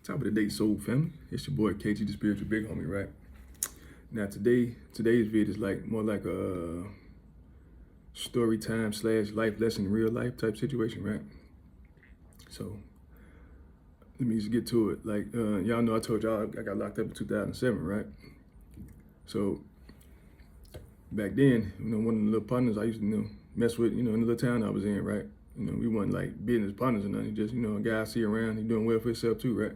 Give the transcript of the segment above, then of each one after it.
Top of the day, soul family. It's your boy KG, the spiritual big homie, right? Now today's vid is like more like a story time / life lesson, real life type situation, right? So let me just get to it. Like y'all know, I told y'all I got locked up in 2007, right? So back then, one of the little partners I used to mess with, in the little town I was in, right? We wasn't like business partners or nothing. Just a guy I see around, he doing well for himself too, right?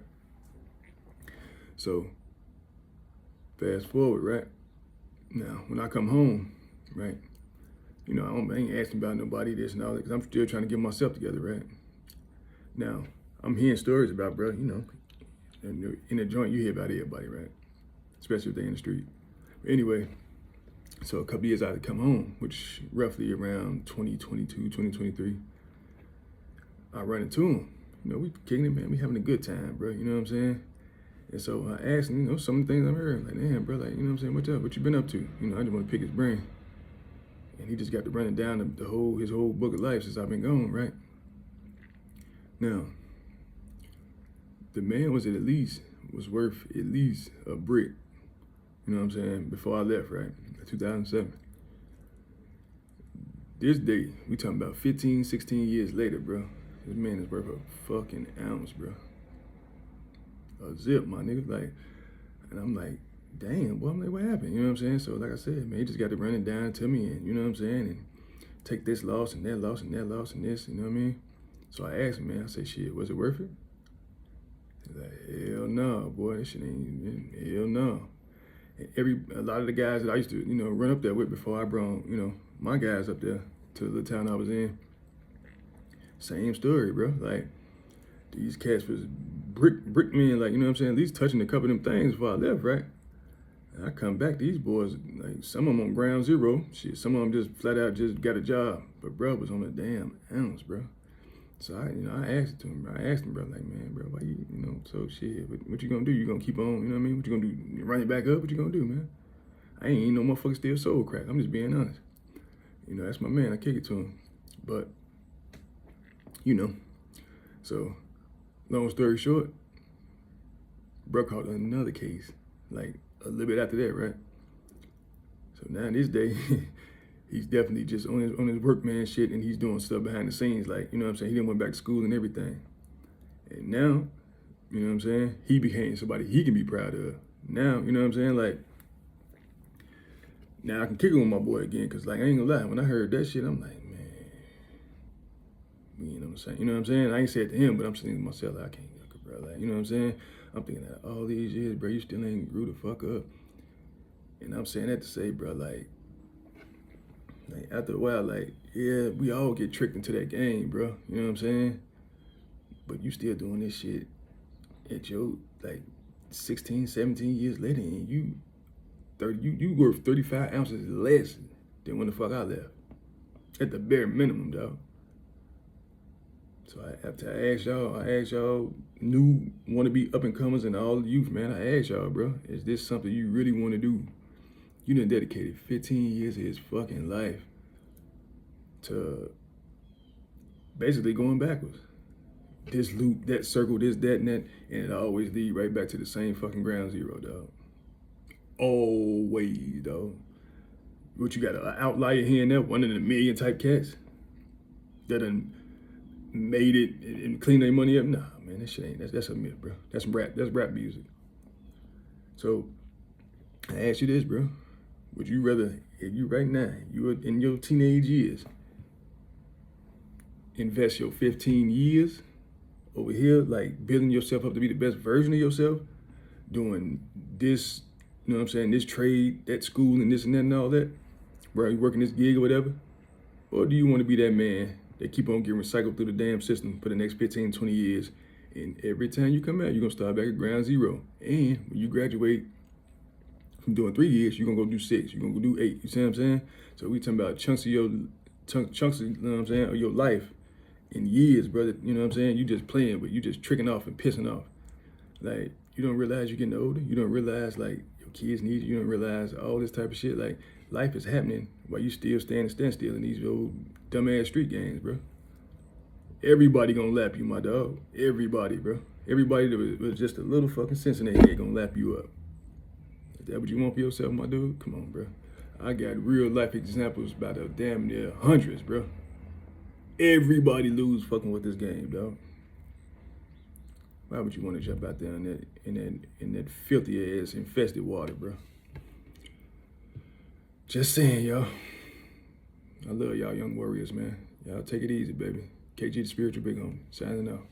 So fast forward, right? Now, when I come home, right, I ain't asking about nobody this and all that because I'm still trying to get myself together, right? Now, I'm hearing stories about, bro, in the joint, you hear about everybody, right? Especially if they're in the street. But anyway, so a couple years out to come home, which roughly around 2022, 2023, I run into him. We kicking it, man. We having a good time, bro. You know what I'm saying? And so I asked him, some of the things I'm hearing. Like, damn, bro, like, what's up? What you been up to? I just want to pick his brain. And he just got to running down his whole book of life since I've been gone, right? Now, the man was worth at least a brick. You know what I'm saying? Before I left, right? 2007. This day, we talking about 15, 16 years later, bro. This man is worth a fucking ounce, bro. A zip, my nigga. Like, and I'm like, damn, boy, I'm like, what happened? You know what I'm saying? So like I said, man, he just got to run it down to me and, you know what I'm saying? And take this loss and that loss and that loss and this, you know what I mean? So I asked him, man, I said, shit, was it worth it? He's like, hell no, boy, this shit ain't, hell no. And a lot of the guys that I used to, run up there with before I brought, my guys up there to the town I was in, same story, bro. Like, these cats was brick men, like, you know what I'm saying? At least touching a couple of them things before I left, right? And I come back, these boys, like, some of them on ground zero. Shit, some of them just flat out just got a job. But bro was on a damn ounce, bro. So I asked him, bro. I asked him, bro, like, man, bro, why you, so shit, what you gonna do? You gonna keep on, you know what I mean? What you gonna do? Run it back up? What you gonna do, man? I ain't no motherfucker still soul crack. I'm just being honest. That's my man. I kick it to him. But, so long story short, bro caught another case, like a little bit after that, right? So now this day, he's definitely just on his workman shit, and he's doing stuff behind the scenes, like, you know what I'm saying? He didn't went back to school and everything. And now, you know what I'm saying? He became somebody he can be proud of. Now, you know what I'm saying? Like, now I can kick it with my boy again, because, like, I ain't gonna lie, when I heard that shit, I'm like, man, you know what I'm saying? You know what I'm saying? I ain't said it to him, but I'm saying to myself, like, I can't look at bro. Like, you know what I'm saying? I'm thinking that all these years, bro, you still ain't grew the fuck up. And I'm saying that to say, bro, like after a while, like, yeah, we all get tricked into that game, bro. You know what I'm saying? But you still doing this shit at your, like, 16, 17 years later, and you worth 35 ounces less than when the fuck I left. At the bare minimum, dog. So after I asked y'all new wannabe up and comers and all the youth, man, I asked y'all, bro, is this something you really want to do? You done dedicated 15 years of his fucking life to basically going backwards. This loop, that circle, this, that, and that, and it always lead right back to the same fucking ground zero, dog. Always, dog. What, you got an outlier here and there, one in a million type cats that done made it and cleaned their money up? Nah, man, that shit ain't, that's a myth, bro. That's rap music. So I ask you this, bro. Would you rather, if you right now, you are in your teenage years, invest your 15 years over here, like building yourself up to be the best version of yourself, doing this, you know what I'm saying, this trade, that school, and this and that and all that, bro, you working this gig or whatever? Or do you want to be that man that keep on getting recycled through the damn system for the next 15, 20 years, and every time you come out, you're going to start back at ground zero, and when you graduate from doing 3 years, you're gonna go do 6. You're gonna go do 8. You see what I'm saying? So we talking about chunks of you know what I'm saying, of your life in years, brother. You know what I'm saying? You just playing, but you just tricking off and pissing off. Like, you don't realize you're getting older. You don't realize, like, your kids need you. You don't realize all this type of shit. Like, life is happening while you still stand still in these old dumbass street games, bro. Everybody gonna lap you, my dog. Everybody, bro. Everybody that was just a little fucking sense in their head gonna lap you up. Is that what you want for yourself, my dude? Come on, bro. I got real life examples by the damn near hundreds, bro. Everybody lose fucking with this game, dog. Why would you want to jump out there in that filthy ass infested water, bro? Just saying, y'all. I love y'all young warriors, man. Y'all take it easy, baby. KG the Spiritual Big Homie, signing out.